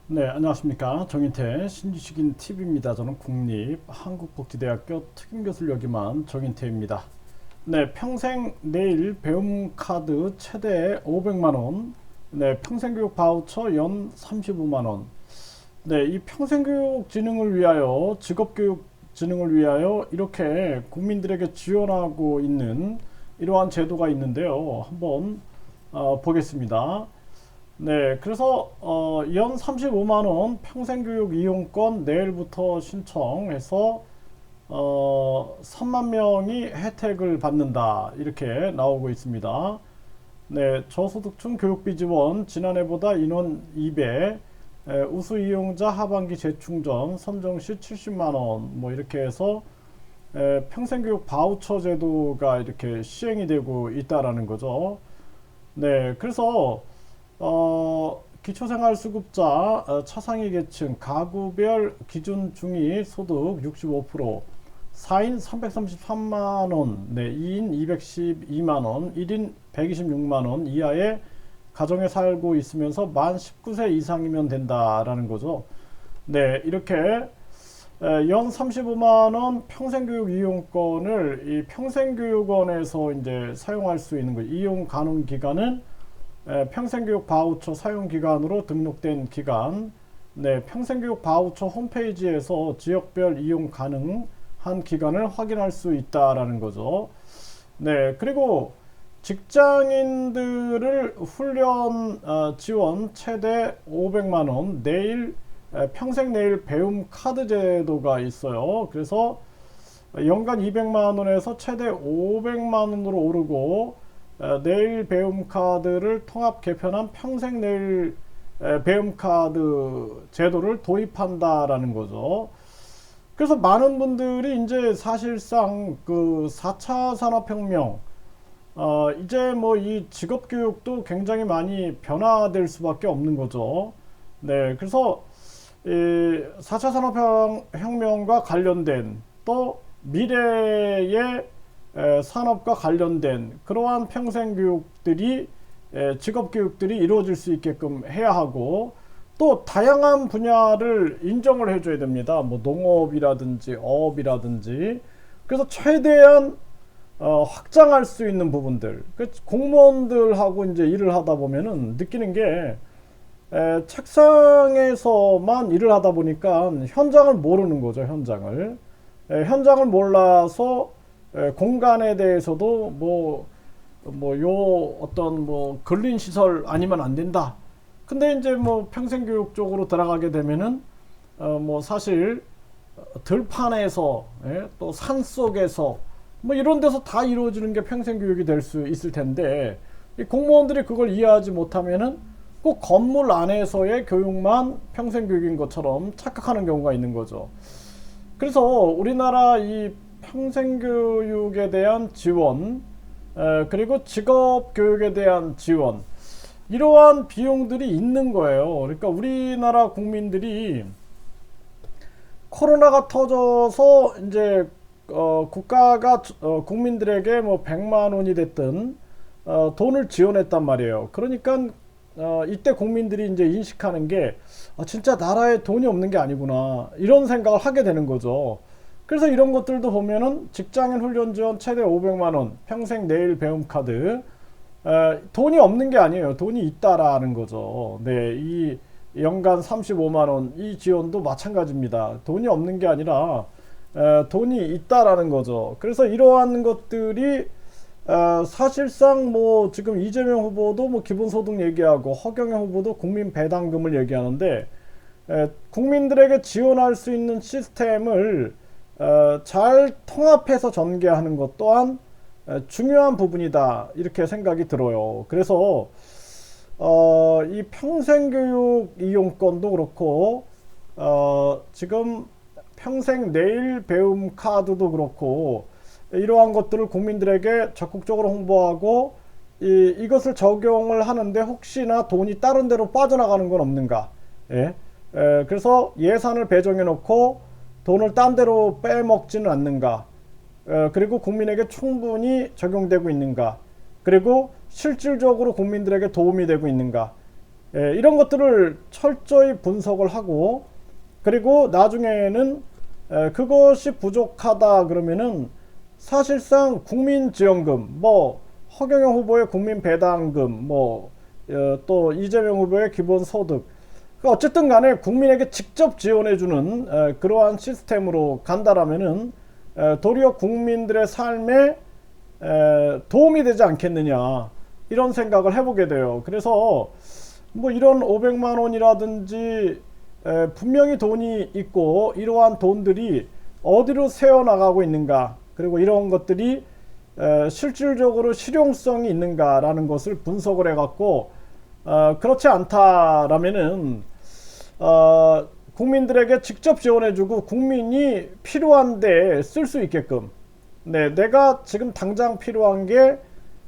네, 안녕하십니까. 정인태 신지식인 TV입니다. 저는 국립한국복지대학교 특임교수를 역임한 정인태입니다. 네, 평생 내일 배움 카드 최대 500만원, 네, 평생교육 바우처 연 35만원, 네, 이 평생교육 진흥을 위하여, 직업교육 진흥을 위하여 이렇게 국민들에게 지원하고 있는 이러한 제도가 있는데요. 한번 보겠습니다. 네, 그래서 연 35만 원 평생교육 이용권 내일부터 신청해서 3만 명이 혜택을 받는다 이렇게 나오고 있습니다. 네, 저소득층 교육비 지원 지난해보다 인원 2배, 우수 이용자 하반기 재충전 선정 시 70만 원 뭐 이렇게 해서 평생교육 바우처 제도가 이렇게 시행이 되고 있다라는 거죠. 네, 그래서 기초생활수급자, 차상위 계층, 가구별 기준 중위 소득 65%, 4인 333만원, 네, 2인 212만원, 1인 126만원 이하의 가정에 살고 있으면서 만 19세 이상이면 된다라는 거죠. 네, 이렇게 연 35만원 평생교육 이용권을 이 평생교육원에서 이제 사용할 수 있는 거, 이용 가능 기간은 평생교육 바우처 사용 기간으로 등록된 기간, 네, 평생교육 바우처 홈페이지에서 지역별 이용 가능한 기간을 확인할 수 있다라는 거죠. 네, 그리고 직장인들을 훈련 지원 최대 500만 원 내일 평생 내일 배움 카드 제도가 있어요. 그래서 연간 200만 원에서 최대 500만 원으로 오르고 내일 배움 카드를 통합 개편한 평생 내일 배움 카드 제도를 도입한다라는 거죠. 그래서 많은 분들이 이제 사실상 그 4차 산업혁명, 이제 뭐 이 직업교육도 굉장히 많이 변화될 수밖에 없는 거죠. 네, 그래서 이 4차 산업혁명과 관련된 또 미래의 산업과 관련된 그러한 평생교육들이 직업교육들이 이루어질 수 있게끔 해야 하고 또 다양한 분야를 인정을 해줘야 됩니다. 뭐 농업이라든지 어업이라든지 그래서 최대한 확장할 수 있는 부분들 공무원들하고 이제 일을 하다 보면은 느끼는 게 책상에서만 일을 하다 보니까 현장을 모르는 거죠. 현장을 몰라서 공간에 대해서도 요 어떤 뭐 근린 시설 아니면 안 된다. 근데 이제 뭐 평생교육 쪽으로 들어가게 되면은 뭐 사실 들판에서 또 산속에서 뭐 이런 데서 다 이루어지는 게 평생교육이 될 수 있을 텐데 이 공무원들이 그걸 이해하지 못하면은 꼭 건물 안에서의 교육만 평생교육인 것처럼 착각하는 경우가 있는 거죠. 그래서 우리나라 이 평생교육에 대한 지원, 그리고 직업교육에 대한 지원, 이러한 비용들이 있는 거예요. 그러니까 우리나라 국민들이 코로나가 터져서 이제 국가가 국민들에게 뭐 100만 원이 됐든 돈을 지원했단 말이에요. 그러니까 이때 국민들이 이제 인식하는 게 진짜 나라에 돈이 없는 게 아니구나 이런 생각을 하게 되는 거죠. 그래서 이런 것들도 보면은 직장인 훈련 지원 최대 500만 원 평생 내일 배움 카드 돈이 없는 게 아니에요. 돈이 있다라는 거죠. 네, 이 연간 35만 원 이 지원도 마찬가지입니다. 돈이 없는 게 아니라 돈이 있다라는 거죠. 그래서 이러한 것들이 사실상 뭐 지금 이재명 후보도 뭐 기본소득 얘기하고 허경영 후보도 국민 배당금을 얘기하는데 국민들에게 지원할 수 있는 시스템을 잘 통합해서 전개하는 것 또한 중요한 부분이다 이렇게 생각이 들어요. 그래서 이 평생교육 이용권도 그렇고 지금 평생 내일 배움 카드도 그렇고 이러한 것들을 국민들에게 적극적으로 홍보하고 이것을 적용을 하는데 혹시나 돈이 다른 데로 빠져나가는 건 없는가. 예? 그래서 예산을 배정해 놓고 돈을 딴 데로 빼먹지는 않는가. 그리고 국민에게 충분히 적용되고 있는가. 그리고 실질적으로 국민들에게 도움이 되고 있는가. 이런 것들을 철저히 분석을 하고, 그리고 나중에는 그것이 부족하다 그러면은 사실상 국민지원금, 뭐 허경영 후보의 국민배당금, 또 이재명 후보의 기본소득, 어쨌든 간에 국민에게 직접 지원해주는 그러한 시스템으로 간다라면은 도리어 국민들의 삶에 도움이 되지 않겠느냐, 이런 생각을 해보게 돼요. 그래서 뭐 이런 500만 원이라든지 분명히 돈이 있고 이러한 돈들이 어디로 새어나가고 있는가, 그리고 이런 것들이 실질적으로 실용성이 있는가라는 것을 분석을 해갖고 그렇지 않다라면은 국민들에게 직접 지원해주고 국민이 필요한데 쓸 수 있게끔, 내가 지금 당장 필요한 게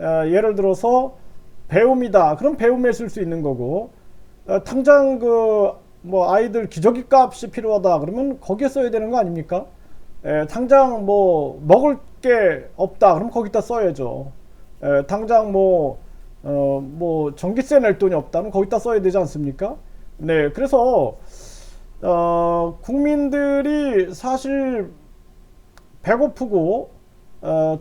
예를 들어서 배움이다. 그럼 배움에 쓸 수 있는 거고, 당장 뭐 아이들 기저귀 값이 필요하다. 그러면 거기에 써야 되는 거 아닙니까? 당장 뭐 먹을 게 없다. 그럼 거기다 써야죠. 당장 뭐 전기세 낼 돈이 없다. 그럼 거기다 써야 되지 않습니까? 그래서 국민들이 사실 배고프고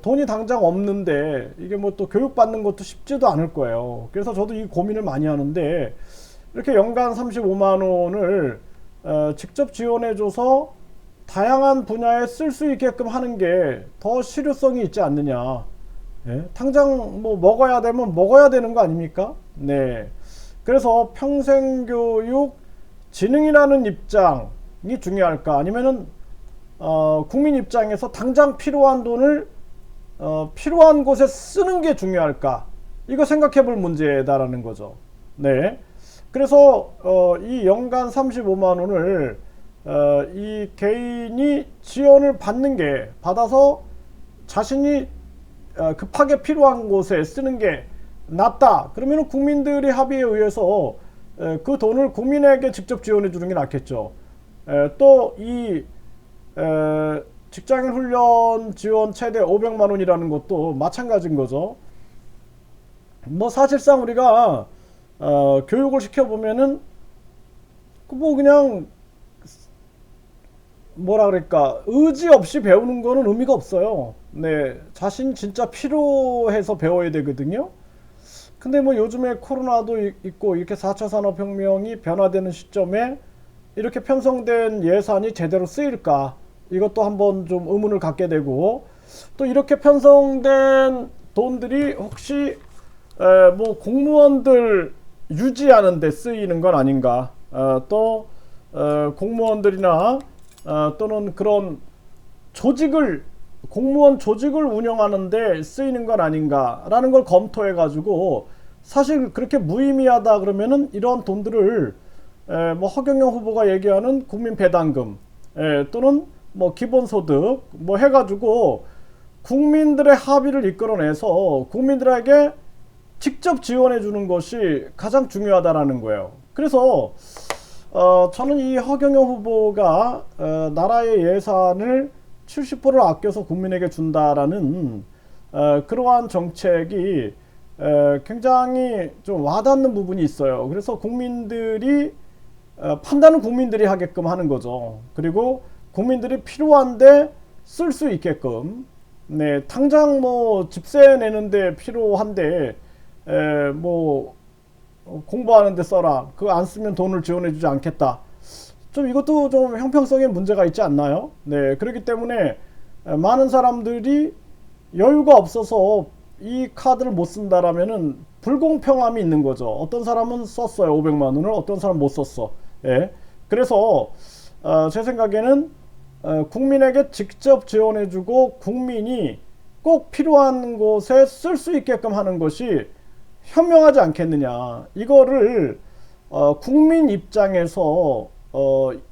돈이 당장 없는데 이게 뭐 또 교육받는 것도 쉽지도 않을 거예요. 그래서 저도 이 고민을 많이 하는데, 이렇게 연간 35만 원을 직접 지원해줘서 다양한 분야에 쓸 수 있게끔 하는 게 더 실효성이 있지 않느냐. 당장 뭐 먹어야 되면 먹어야 되는 거 아닙니까? 그래서 평생교육 진흥이라는 입장이 중요할까, 아니면은 국민 입장에서 당장 필요한 돈을 필요한 곳에 쓰는 게 중요할까, 이거 생각해 볼 문제다라는 거죠. 그래서 이 연간 35만 원을 이 개인이 지원을 받아서 자신이 급하게 필요한 곳에 쓰는 게 낫다. 그러면 국민들이 합의에 의해서 그 돈을 국민에게 직접 지원해 주는 게 낫겠죠. 또 이 직장인 훈련 지원 최대 500만 원이라는 것도 마찬가지인 거죠. 뭐 사실상 우리가 교육을 시켜보면은 뭐 그냥 뭐라 그럴까, 의지 없이 배우는 거는 의미가 없어요. 자신 진짜 필요해서 배워야 되거든요. 근데 뭐 요즘에 코로나도 있고 이렇게 4차 산업혁명이 변화되는 시점에 이렇게 편성된 예산이 제대로 쓰일까, 이것도 한번 좀 의문을 갖게 되고, 또 이렇게 편성된 돈들이 혹시 뭐 공무원들 유지하는 데 쓰이는 건 아닌가, 또 공무원들이나 또는 그런 공무원 조직을 운영하는 데 쓰이는 건 아닌가라는 걸 검토해 가지고, 사실 그렇게 무의미하다 그러면은 이런 돈들을 뭐 허경영 후보가 얘기하는 국민 배당금 또는 뭐 기본소득 뭐 해가지고 국민들의 합의를 이끌어내서 국민들에게 직접 지원해 주는 것이 가장 중요하다라는 거예요. 그래서 저는 이 허경영 후보가 나라의 예산을 70%를 아껴서 국민에게 준다라는 그러한 정책이 굉장히 좀 와닿는 부분이 있어요. 그래서 판단은 국민들이 하게끔 하는 거죠. 그리고 국민들이 필요한데 쓸 수 있게끔, 당장 뭐 집세 내는데 필요한데 뭐 공부하는데 써라, 그거 안 쓰면 돈을 지원해주지 않겠다, 좀 이것도 좀 형평성에 문제가 있지 않나요? 그렇기 때문에 많은 사람들이 여유가 없어서 이 카드를 못 쓴다라면은 불공평함이 있는 거죠. 어떤 사람은 썼어요, 500만 원을, 어떤 사람은 못 썼어. 그래서 제 생각에는 국민에게 직접 지원해주고 국민이 꼭 필요한 곳에 쓸 수 있게끔 하는 것이 현명하지 않겠느냐. 이거를 국민 입장에서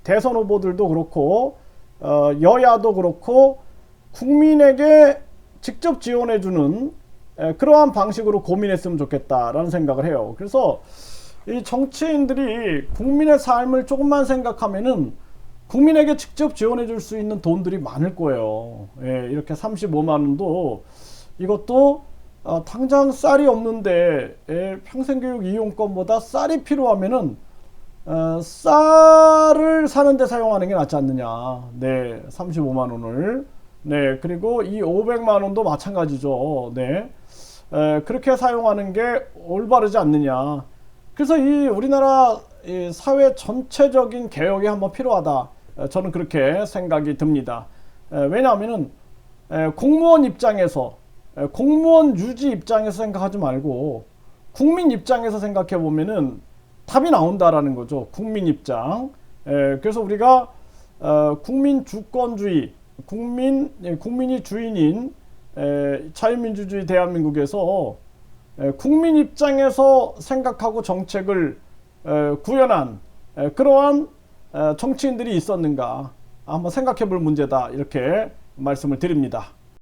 대선 후보들도 그렇고 여야도 그렇고 국민에게 직접 지원해주는 그러한 방식으로 고민했으면 좋겠다라는 생각을 해요. 그래서 이 정치인들이 국민의 삶을 조금만 생각하면은 국민에게 직접 지원해 줄 수 있는 돈들이 많을 거예요. 이렇게 35만 원도 이것도 당장 쌀이 없는데 평생교육 이용권보다 쌀이 필요하면은 쌀을 사는데 사용하는 게 낫지 않느냐. 네, 35만 원을. 네, 그리고 이 500만 원도 마찬가지죠. 네, 그렇게 사용하는 게 올바르지 않느냐. 그래서 이 우리나라 이 사회 전체적인 개혁이 한번 필요하다. 저는 그렇게 생각이 듭니다. 왜냐하면은 공무원 입장에서 공무원 유지 입장에서 생각하지 말고 국민 입장에서 생각해 보면은 답이 나온다라는 거죠. 국민 입장. 그래서 우리가 국민 주권주의, 국민이 주인인 자유민주주의 대한민국에서 국민 입장에서 생각하고 정책을 구현한 그러한 정치인들이 있었는가 한번 생각해 볼 문제다 이렇게 말씀을 드립니다.